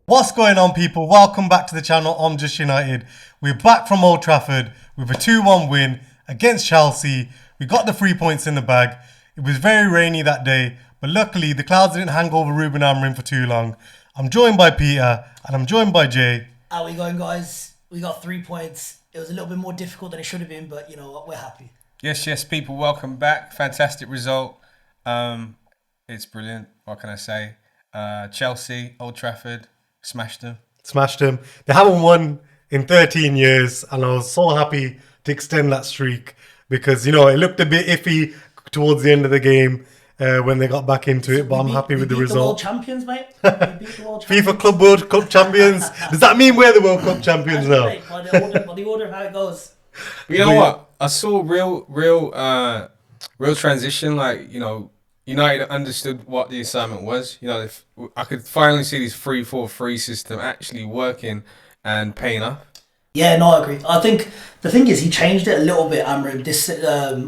What's going on, people? Welcome back to the channel. I'm Just United. We're back from Old Trafford with a 2-1 win against Chelsea. We got the 3 points in the bag. It was very rainy that day, but luckily the clouds didn't hang over Ruben Amorim for too long. I'm joined by Peter and I'm joined by Jay. How we going, guys? We got 3 points. It was a little bit more difficult than it should have been, but you know what? We're happy. Yes, people. Welcome back. Fantastic result. It's brilliant. What can I say? Chelsea, Old Trafford, smashed them. They haven't won in 13 years, and I was so happy to extend that streak because, you know, it looked a bit iffy towards the end of the game when they got back into it, but I'm happy with the result. The world champions, mate. We beat the world champions. FIFA Club World Cup champions. Does that mean we're the World Cup champions now? Mate, by the order of how it goes. You know what? I saw real transition. Like, you know, United understood what the assignment was. You know, if I could finally see this 3-4-3 system actually working and paying off. Yeah, no, I agree. I think the thing is he changed it a little bit, Amorim.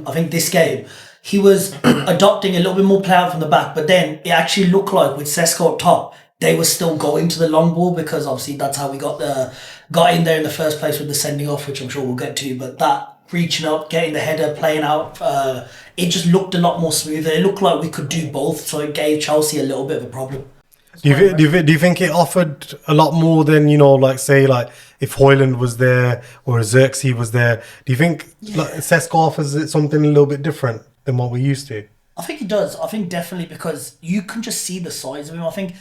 I think this game he was adopting a little bit more play out from the back, but then it actually looked like with Sesko up top, they were still going to the long ball because obviously that's how we got in there in the first place with the sending off, which I'm sure we'll get to. But that reaching up, getting the header, playing out, it just looked a lot more smoother. It looked like we could do both, so it gave Chelsea a little bit of a problem. Do you think it offered a lot more than, you know, like say like if Højlund was there or Xerxes was there? Do you think like Sesko offers it something a little bit different than what we used to? I think it does. I think definitely because you can just see the size of him. I think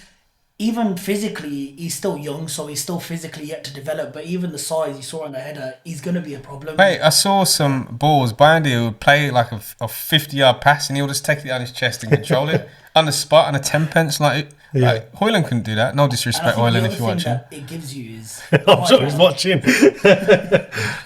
even physically, he's still young, so he's still physically yet to develop. But even the size you saw on the header, he's going to be a problem. Mate, I saw some balls. Bandy would play like a 50-yard pass and he'll just take it on his chest and control it on the spot on a 10 pence. Like Højlund couldn't do that. No disrespect, Højlund, if you're watching. It gives you is I'm sure he's watching. I think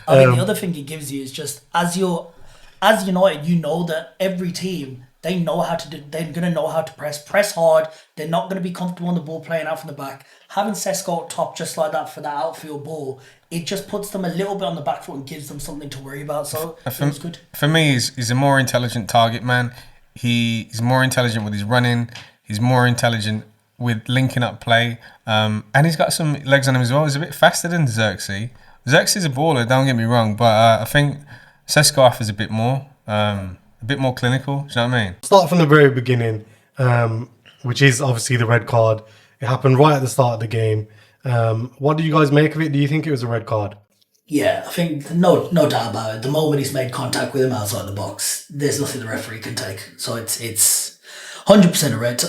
the other thing it gives you is just as United, you know that every team, they know how to do. They're gonna know how to press hard. They're not gonna be comfortable on the ball playing out from the back. Having Sesko up top just like that for that outfield ball, it just puts them a little bit on the back foot and gives them something to worry about. So it was good. For me, he's a more intelligent target man. He's more intelligent with his running. He's more intelligent with linking up play. And he's got some legs on him as well. He's a bit faster than Xerxes. Xerxes is a baller, don't get me wrong, but I think Sesko offers a bit more clinical. Do you know what I mean? Start from the very beginning, which is obviously the red card. It happened right at the start of the game. What do you guys make of it? Do you think it was a red card? Yeah, I think no doubt about it. The moment he's made contact with him outside the box, there's nothing the referee can take. So it's 100% a red.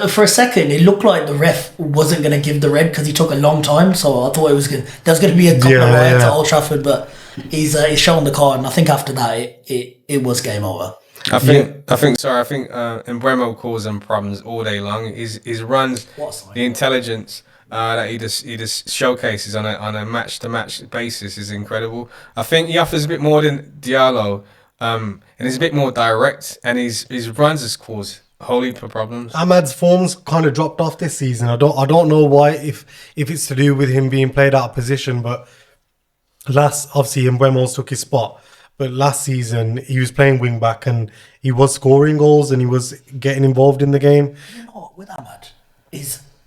For a second, it looked like the ref wasn't going to give the red because he took a long time. So I thought it was good. There's going to be a couple of reds at Old Trafford, but he's shown the card, and I think after that it was game over. I think Mbeumo caused them problems all day long. His runs, the intelligence that he just showcases on a match to match basis is incredible. I think he offers a bit more than Diallo, and he's a bit more direct, and his runs has caused a whole heap of problems. Ahmad's form's kind of dropped off this season. I don't know why, if it's to do with him being played out of position, but obviously Mbeumo took his spot. But last season he was playing wing back and he was scoring goals and he was getting involved in the game. You know what, with Ahmad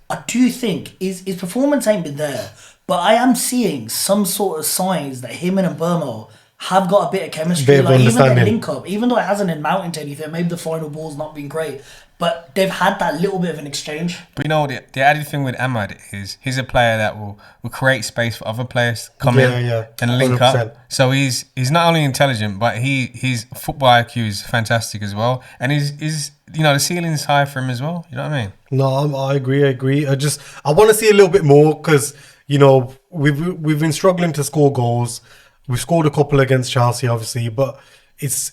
I do think his performance ain't been there, but I am seeing some sort of signs that him and Mbeumo have got a bit of chemistry. Even their link up, even though it hasn't amounted to anything, maybe the final ball's not been great, but they've had that little bit of an exchange. But you know, the added thing with Ahmad is he's a player that will create space for other players to come in and link 100%. Up. So he's not only intelligent, but his football IQ is fantastic as well, and he's you know, the ceiling's high for him as well. You know what I mean? No, I agree. I want to see a little bit more because, you know, we've been struggling to score goals. We've scored a couple against Chelsea, obviously, but it's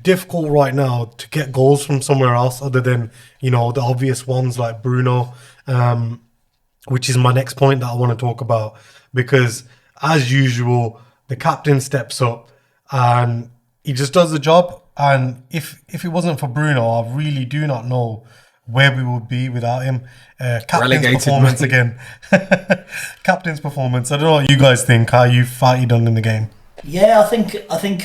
difficult right now to get goals from somewhere else other than, you know, the obvious ones like Bruno, which is my next point that I want to talk about. Because as usual, the captain steps up and he just does the job. And if it wasn't for Bruno, I really do not know where we would be without him. Captain's performance again. Captain's performance. I don't know what you guys think. How you done in the game? Yeah, I think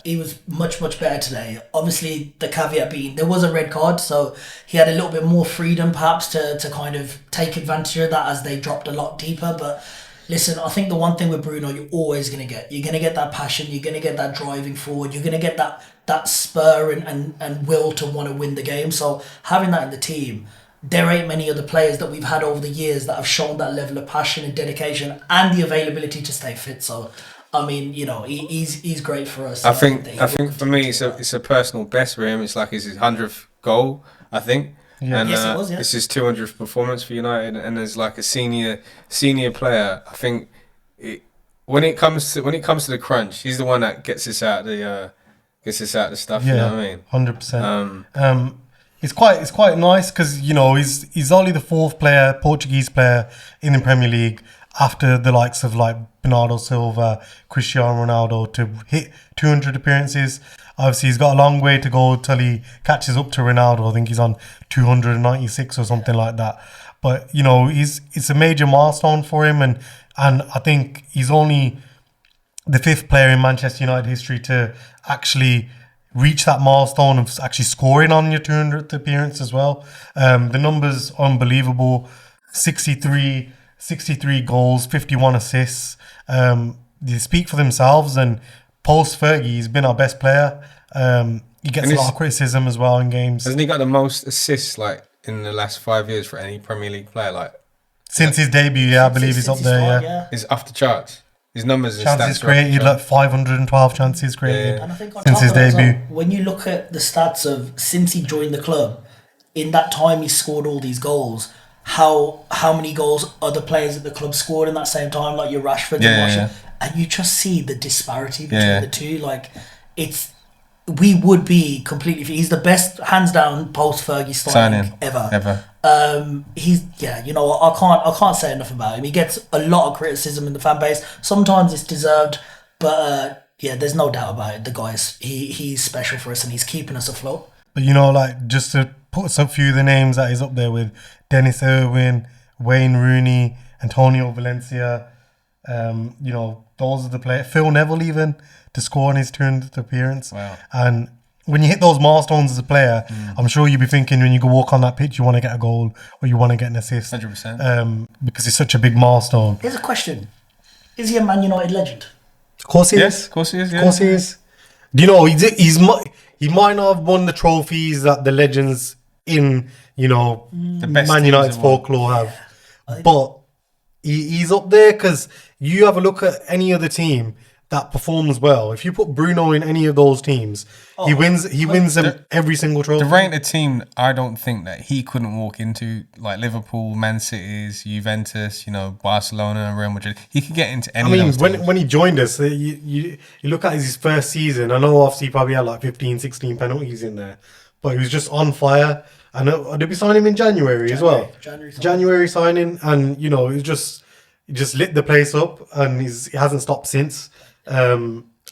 he was much better today. Obviously, the caveat being there was a red card, so he had a little bit more freedom perhaps to kind of take advantage of that as they dropped a lot deeper. But listen, I think the one thing with Bruno you're always you're gonna get that passion, you're gonna get that driving forward, you're gonna get that spur and will to want to win the game. So having that in the team. There ain't many other players that we've had over the years that have shown that level of passion and dedication and the availability to stay fit. So, I mean, you know, he's great for us. I think for me it's a personal best for him. It's like his 100th goal, I think. Yeah. And Yes, it was, yeah. it's his 200th performance for United. And as like a senior player, I think when it comes to the crunch, he's the one that gets us out the stuff. You know what I mean? 100%. It's quite nice because you know he's only the fourth Portuguese player in the Premier League after the likes of like Bernardo Silva, Cristiano Ronaldo to hit 200 appearances. Obviously, he's got a long way to go till he catches up to Ronaldo. I think he's on 296 or something like that. But you know, it's a major milestone for him, and I think he's only the fifth player in Manchester United history to actually reach that milestone of actually scoring on your 200th appearance as well. The numbers are unbelievable. 63 goals, 51 assists. They speak for themselves, and post Fergie, he's been our best player. He gets a lot of criticism as well in games. Hasn't he got the most assists like in the last 5 years for any Premier League player? Like since his debut, yeah, I believe he's up there. Yeah, he's off the charts. His numbers and chances stats created, like 512 chances created And I think on since top his of that as debut. well, when you look at the stats of since he joined the club, in that time he scored all these goals. How many goals other players at the club scored in that same time, like your Rashford and Washington, and you just see the disparity between the two. Like we would be completely. He's the best, hands down, post Fergie signing ever. He's you know, I can't say enough about him. He gets a lot of criticism in the fan base. Sometimes it's deserved, but there's no doubt about it. The guy's he's special for us, and he's keeping us afloat. But you know, like just to put a few of the names that he's up there with: Dennis Irwin, Wayne Rooney, Antonio Valencia. You know, those are the players. Phil Neville even to score on his 200th appearance. Wow. And when you hit those milestones as a player, I'm sure you'll be thinking when you go walk on that pitch, you want to get a goal or you want to get an assist. 100%. Because it's such a big milestone. Here's a question: is he a Man United legend? Of course he is. Yes, of course he is. Yeah. Of course he is. Do you know, he might not have won the trophies that the legends in, you know, The best Man teams United's have won. folklore have. But he's up there because you have a look at any other team that performs well. If you put Bruno in any of those teams, he wins them every single trophy. The rated team, I don't think that he couldn't walk into, like Liverpool, Man City's, Juventus, you know, Barcelona and Real Madrid. He could get into any of those teams. when he joined us, you look at his first season, I know obviously he probably had like 15, 16 penalties in there, but he was just on fire. And did we sign him in January as well? January signing, and you know, he just lit the place up, and he hasn't stopped since. I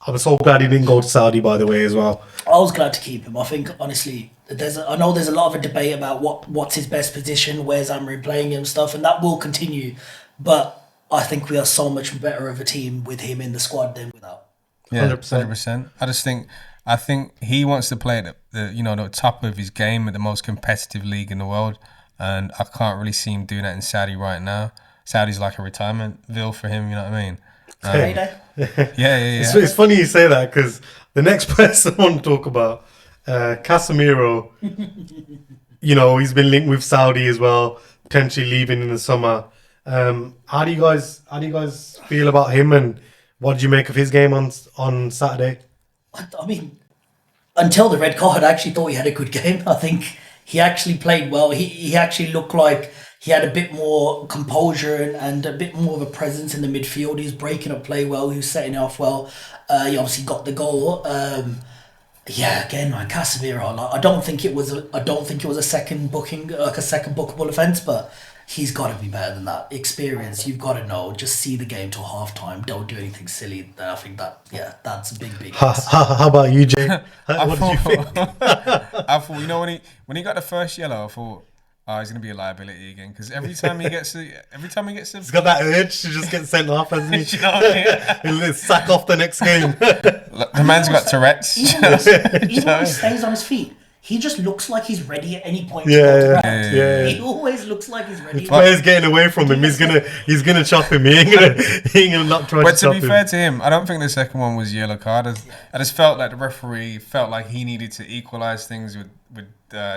was so glad he didn't go to Saudi, by the way, as well. I was glad to keep him. I think honestly, I know there's a lot of a debate about what's his best position, where's Amorim playing him, stuff, and that will continue. But I think we are so much better of a team with him in the squad than without. Yeah, 100%. I think he wants to play at the top of his game at the most competitive league in the world, and I can't really see him doing that in Saudi right now. Saudi's like a retirementville for him. You know what I mean? Yeah. It's funny you say that because the next person I want to talk about, Casemiro. You know, he's been linked with Saudi as well, potentially leaving in the summer. How do you guys feel about him, and what did you make of his game on Saturday? I mean, until the red card, I actually thought he had a good game. I think he actually played well. He actually looked like he had a bit more composure and a bit more of a presence in the midfield. He was breaking up play well. He was setting off well. He obviously got the goal. Again, man, Casemiro. Like, I don't think it was a second bookable offence, but he's got to be better than that. Experience, you've got to know. Just see the game till half time. Don't do anything silly. I think that's a big. How about you, Jay? What did you think? I thought, you know, when he got the first yellow, I oh, he's gonna be a liability again because every time he gets He's got that urge to just get sent off, hasn't he? you know what I mean? He'll sack off the next game. Look, the man's got Tourette's. Even when he stays on his feet, he just looks like he's ready at any point to go to ground. Yeah. He always looks like he's ready. If players getting away from him, he's gonna chop him. He ain't gonna not try But to chop to him. be fair to him, I don't think the second one was a yellow card. I just felt like the referee felt like he needed to equalise things with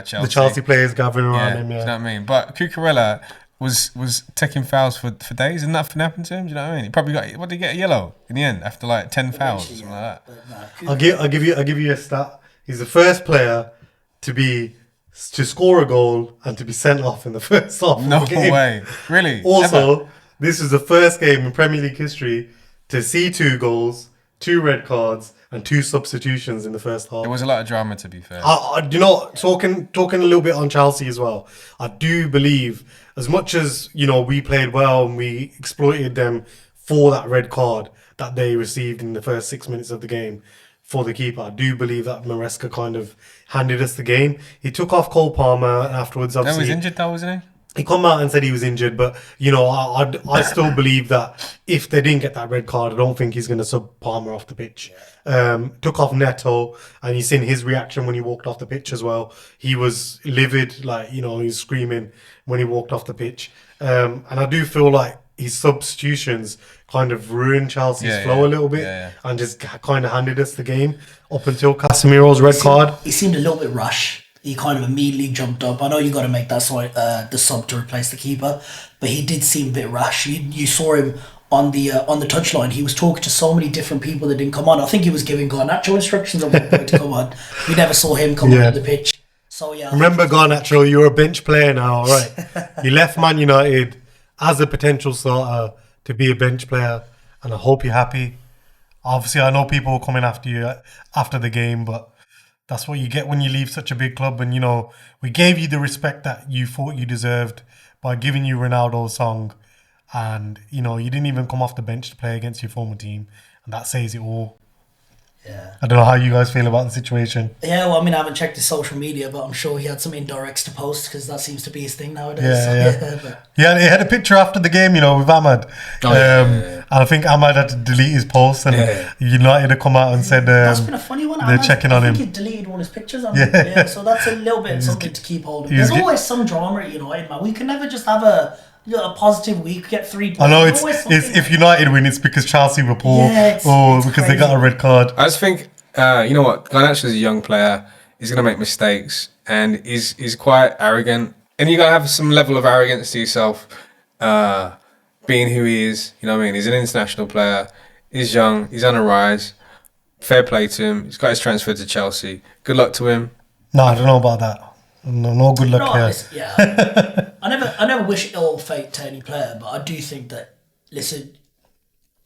Chelsea. The Chelsea players gathering around him. Do Yeah. you know what I mean? But Cucurella was taking fouls for days, and nothing happened to him. Do you know what I mean? He probably got what did he get, a yellow in the end after like 10 fouls or something like that. I'll give you a stat. He's the first player to score a goal and to be sent off in the first half. No of the game. way, really. Also, Ever? this is the first game in Premier League history to see 2 goals, 2 red cards, and 2 substitutions in the first half. There was a lot of drama, to be fair. Talking a little bit on Chelsea as well. I do believe, as much as we played well and we exploited them for that red card that they received in the first 6 minutes of the game for the keeper, I do believe that Maresca kind of handed us the game. He took off Colepalmer and afterwards. That Obviously, was injured though, wasn't he? he come out and said he was injured, but I still believe that if they didn't get that red card, I don't think he's going to sub Palmer off the pitch. Took off Neto, and you've seen his reaction when he walked off the pitch as well. He was livid, he was screaming when he walked off the pitch. And I do feel like his substitutions kind of ruined Chelsea's flow a little bit and just kind of handed us the game up until Casemiro's red card. He seemed a little bit rushed. He kind of immediately jumped up. I know you got to make that the sub to replace the keeper, but he did seem a bit rash. You saw him on the touchline. He was talking to so many different people that didn't come on. I think he was giving Garnacho instructions on what to come on. We never saw him come on the pitch. So yeah. Remember, Garnacho, you're a bench player now, all right? You left Man United as a potential starter to be a bench player, and I hope you're happy. Obviously, I know people are coming after you after the game, but that's what you get when you leave such a big club. And, we gave you the respect that you thought you deserved by giving you Ronaldo's song. And, you didn't even come off the bench to play against your former team. And that says it all. Yeah. I don't know how you guys feel about the situation. Yeah, well, I haven't checked his social media, but I'm sure he had some indirects to post because that seems to be his thing nowadays. Yeah, he had a picture after the game, with Ahmad. And I think Ahmad had to delete his post, and United had come out and said that's been a funny one. They're checking on him. I think he deleted all his pictures on him. So that's a little bit something to keep hold of. There's always some drama at United, man. We can never just have a positive week, get 3 points. I know it's if United win, it's because Chelsea were poor, it's because crazy. they got a red card. I just think, you know what, Garnacho is a young player. He's going to make mistakes, and he's quite arrogant. And you got to have some level of arrogance to yourself, being who he is. You know what I mean? He's an international player. He's young. He's on a rise. Fair play to him. He's got his transfer to Chelsea. Good luck to him. No, I don't know about that. No good luck here. I never wish ill fate to any player, but I do think that, listen,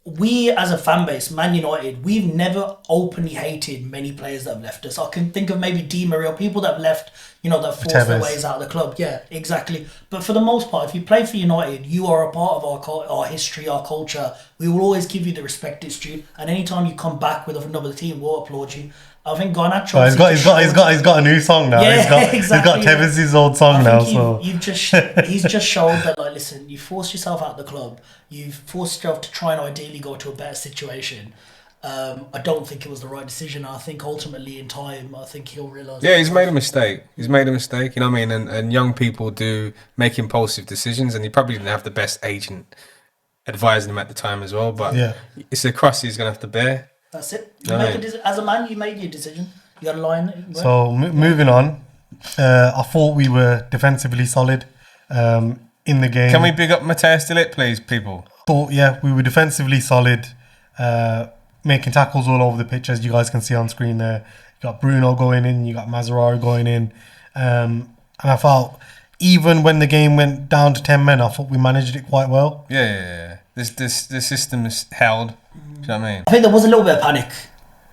we as a fan base, Man United, we've never openly hated many players that have left us. I can think of maybe Di Maria, people that have left, that forced their ways out of the club. Yeah, exactly. But for the most part, if you play for United, you are a part of our history, our culture. We will always give you the respect it's due. And anytime you come back with another team, we'll applaud you. I think Garnacho. He's got a new song now. Yeah, he's got Tevez's old song now. So he's just showed that, listen, you forced yourself out of the club. You've forced yourself to try and ideally go to a better situation. I don't think it was the right decision. I think ultimately in time, I think he'll realise. Yeah, he's made a mistake. You know what I mean? And young people do make impulsive decisions, and he probably didn't have the best agent advising him at the time as well. But it's the cross he's going to have to bear. That's it. As a man, you made your decision. You got a line. So moving on, I thought we were defensively solid in the game. Can we big up Matthias de Ligt, please, people? We were defensively solid, making tackles all over the pitch, as you guys can see on screen there. You got Bruno going in, you got Mazraoui going in, and I felt even when the game went down to 10 men, I thought we managed it quite well. Yeah. The system is held. Do you know what I mean? I think there was a little bit of panic.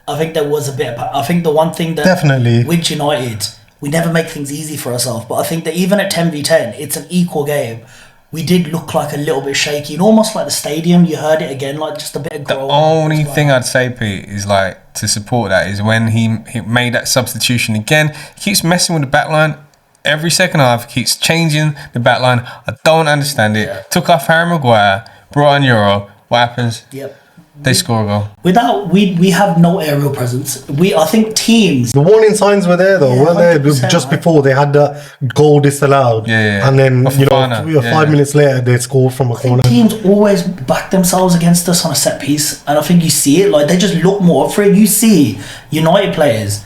I think the one thing that definitely with United, we never make things easy for ourselves. But I think that even at 10v10, it's an equal game. We did look like a little bit shaky, and almost like the stadium. You heard it again, like just a bit of groan. The only thing I'd say, Pete, is to support that is when he made that substitution again. He keeps messing with the back line. every second half keeps changing the back line. I don't understand it. Yeah. Took off Harry Maguire, brought on Euro. What happens? Yep. They score a goal. We have no aerial presence. I think teams. The warning signs were there though, weren't they? 100%, Just before they had that goal disallowed. Yeah. And then, Off you know, Fofana, 5 minutes later, they scored from a corner. Teams always back themselves against us on a set piece, and I think you see it. Like, they just look more up for it. You see United players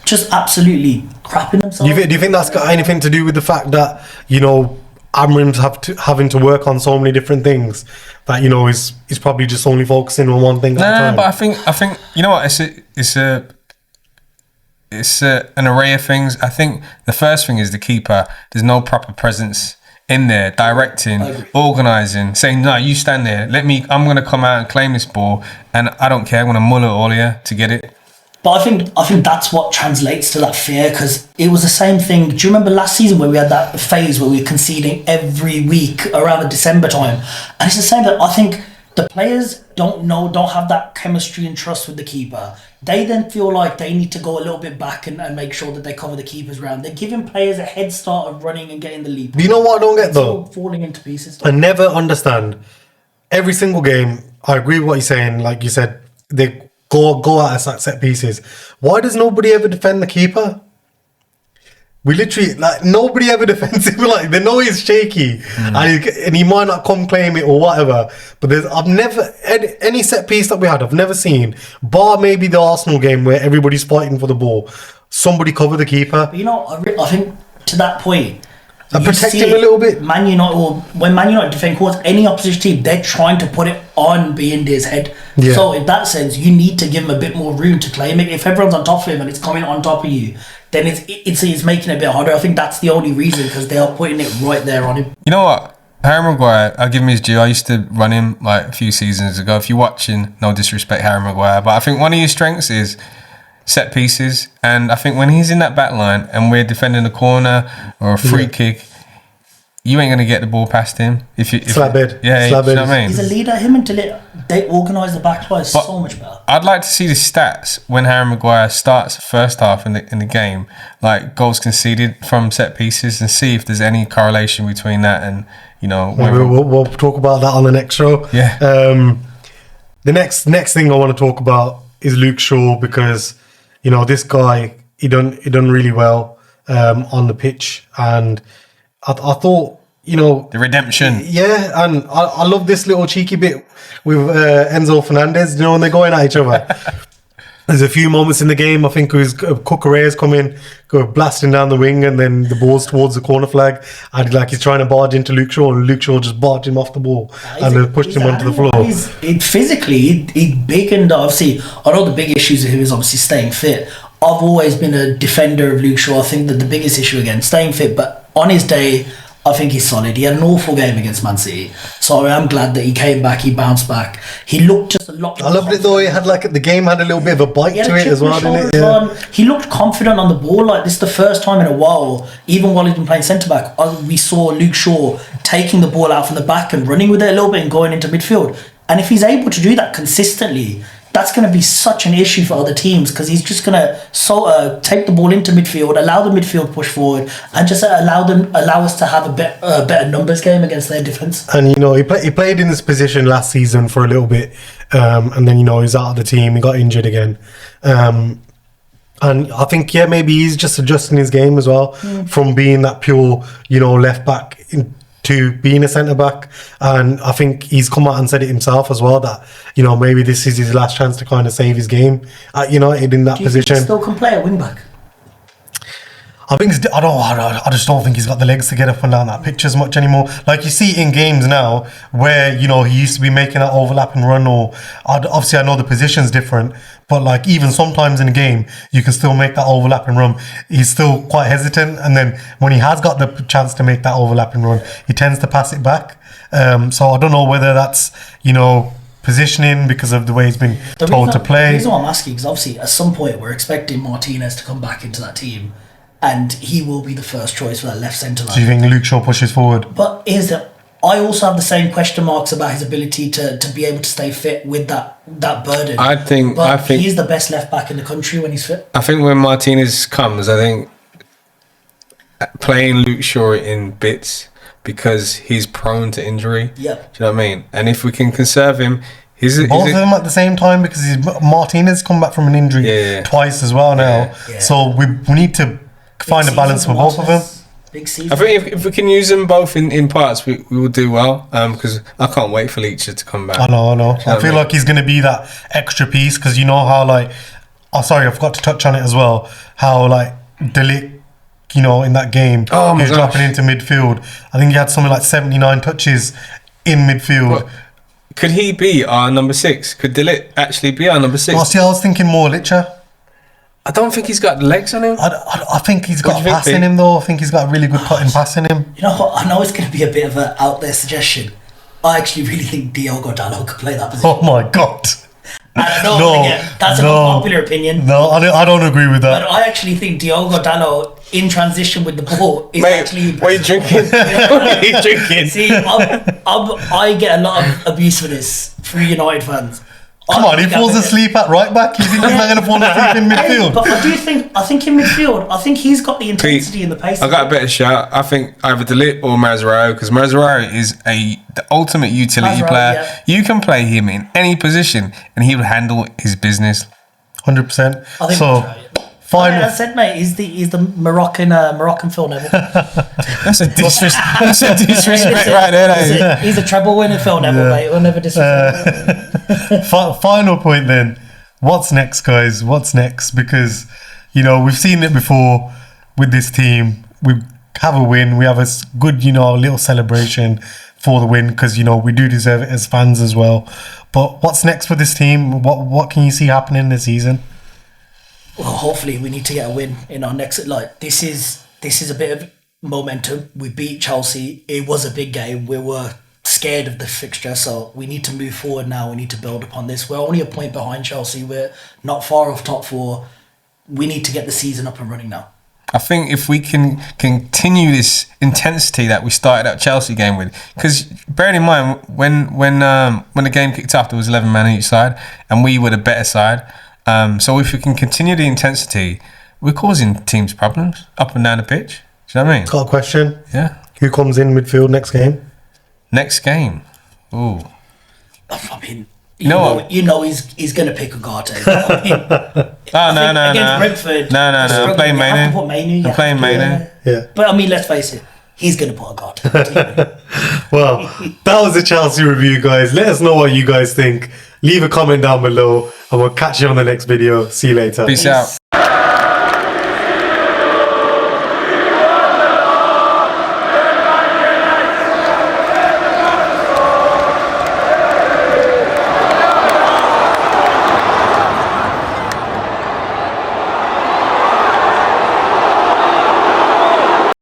just absolutely crapping themselves. Do you think that's got anything to do with the fact that, you know, Amorim's having to work on so many different things that, you know, he's probably just only focusing on one thing at a time? But I think you know what, it's an array of things. I think the first thing is the keeper. There's no proper presence in there, directing, organising, saying, no, you stand there, I'm going to come out and claim this ball, and I don't care, I'm going to mull it all here to get it. But I think that's what translates to that fear, because it was the same thing. Do you remember last season where we had that phase where we were conceding every week around the December time? And it's the same that I think the players don't have that chemistry and trust with the keeper. They then feel like they need to go a little bit back and make sure that they cover the keeper's ground. They're giving players a head start of running and getting the leap. You know what I don't get It's though? all falling into pieces. I never understand. Every single game, I agree with what you're saying. Like you said, they go at us at set pieces. Why does nobody ever defend the keeper? We literally, like, nobody ever defends him. Like, they know he's shaky and he might not come claim it or whatever. But I've never, any set piece that we had, I've never seen, bar maybe the Arsenal game where everybody's fighting for the ball, somebody cover the keeper. But you know, I think to that point, And you protect see him a little bit. Man United, or when Man United defend towards any opposition team, they're trying to put it on Biendi's head. Yeah. So in that sense, you need to give him a bit more room to claim it. If everyone's on top of him and it's coming on top of you, then it's making it a bit harder. I think that's the only reason, because they are putting it right there on him. You know what? Harry Maguire, I'll give him his due. I used to run him like a few seasons ago. If you're watching, no disrespect, Harry Maguire, but I think one of his strengths is set pieces. And I think when he's in that back line and we're defending a corner or a free kick, you ain't gonna get the ball past him. Slab it. Yeah, Slab you it. know what I mean? He's a leader. Him and they organise the back line so much better. I'd like to see the stats when Harry Maguire starts the first half in the game, like goals conceded from set pieces, and see if there's any correlation between that and, you know, We'll talk about that on the next show. Yeah. The next thing I want to talk about is Luke Shaw, because, you know, this guy, he done really well on the pitch, and I thought, you know, the redemption. Yeah, and I love this little cheeky bit with Enzofernandes. You know, when they're going at each other. There's a few moments in the game, I think it was Cucurella's coming, go blasting down the wing, and then the ball's towards the corner flag, and like he's trying to barge into Luke Shaw, and Luke Shaw just barged him off the ball and then pushed him onto the floor. Physically, he's big, and obviously, I know the big issues with him is obviously staying fit. I've always been a defender of Luke Shaw. I think that the biggest issue, again, staying fit, but on his day, I think he's solid. He had an awful game against Man City, so I'm glad that he came back, he bounced back. He looked just a lot more I loved it though. He had the game had a little bit of a bite to it as well, didn't it? Yeah. He looked confident on the ball. Like, this is the first time in a while, even while he's been playing centre back, we saw Luke Shaw taking the ball out from the back and running with it a little bit and going into midfield. And if he's able to do that consistently, that's going to be such an issue for other teams, because he's just going to take the ball into midfield, allow the midfield push forward, and just allow us to have a better numbers game against their defence. And, you know, he played in this position last season for a little bit, and then, you know, he's out of the team. He got injured again, and I think maybe he's just adjusting his game as well from being that pure, you know, left back to being a centre back. And I think he's come out and said it himself as well, that, you know, maybe this is his last chance to kind of save his game at United in that position. Think he still can play a wing back? I think I just don't think he's got the legs to get up and down that pitch as much anymore. Like, you see in games now where, you know, he used to be making that overlap and run, or obviously I know the position's different, but like even sometimes in a game you can still make that overlap and run. He's still quite hesitant, and then when he has got the chance to make that overlap and run, he tends to pass it back. So I don't know whether that's, you know, positioning because of the way he's been told to play. The reason why I'm asking is obviously at some point we're expecting Martinez to come back into that team, and he will be the first choice for that left centre line. Do you think Luke Shaw pushes forward? But I also have the same question marks about his ability to be able to stay fit with that burden. I think he's the best left back in the country when he's fit. I think when Martinez comes, I think playing Luke Shaw in bits because he's prone to injury. Yeah. Do you know what I mean? And if we can conserve him, both of them at the same time, because Martinez come back from an injury twice as well now. Yeah. So we need to find a balance for both of them. Big season. I think if we can use them both in parts, we will do well. Because I can't wait for Leacher to come back. I know. I feel like he's going to be that extra piece, because you know how I forgot to touch on it as well. How De Ligt, in that game, he was dropping into midfield. I think he had something like 79 touches in midfield. Could he be our number 6? Could De Ligt actually be our number 6? Well, see, I was thinking more Licher. I don't think he's got the legs on him. I think he's got a pass in him, though. I think he's got a really good cutting pass in him. You know what? I know it's going to be a bit of an out there suggestion. I actually really think Diogo Dalot could play that position. Oh my God. I don't know. That's an unpopular opinion. No, I don't agree with that. But I actually think Diogo Dalot in transition with the ball is actually. What are you drinking? What are you drinking? See, I get a lot of abuse for this from United fans. Come on, he falls asleep at right back. You think he's not going to fall asleep in midfield? But I think in midfield, I think he's got the intensity and the pace. I got a better shout. I think either De Ligt or Mascherano, because Mascherano is the ultimate utility player. Yeah. You can play him in any position, and he will handle his business. 100%. I think so. Like I said, mate, he's the Moroccan Phil Neville. That's a disrespect right there. He's a treble winner, Phil Neville, mate. We'll never disrespect. Final point then. What's next, guys? What's next? Because we've seen it before with this team. We have a win. We have a good, little celebration for the win, because we do deserve it as fans as well. But what's next for this team? What can you see happening this season? Well, hopefully we need to get a win in our next. This is a bit of momentum. We beat Chelsea. It was a big game. We were scared of the fixture, so we need to move forward now. We need to build upon this. We're only a point behind Chelsea. We're not far off top 4. We need to get the season up and running now. I think if we can continue this intensity that we started that Chelsea game with, because bearing in mind when the game kicked off, there was 11 men on each side, and we were the better side. So if we can continue the intensity, we're causing teams problems up and down the pitch. Do you know what I mean? Got a question. Yeah. Who comes in midfield next game? Next game. Ooh. I mean, you know he's going to pick Ugarte. No. Against Brentford. No. I'm playing Manu. I'm playing Manu. Yeah. But I mean, let's face it. He's going to put Ugarte. Well, that was the Chelsea review, guys. Let us know what you guys think. Leave a comment down below, and we'll catch you on the next video. See you later. Peace out.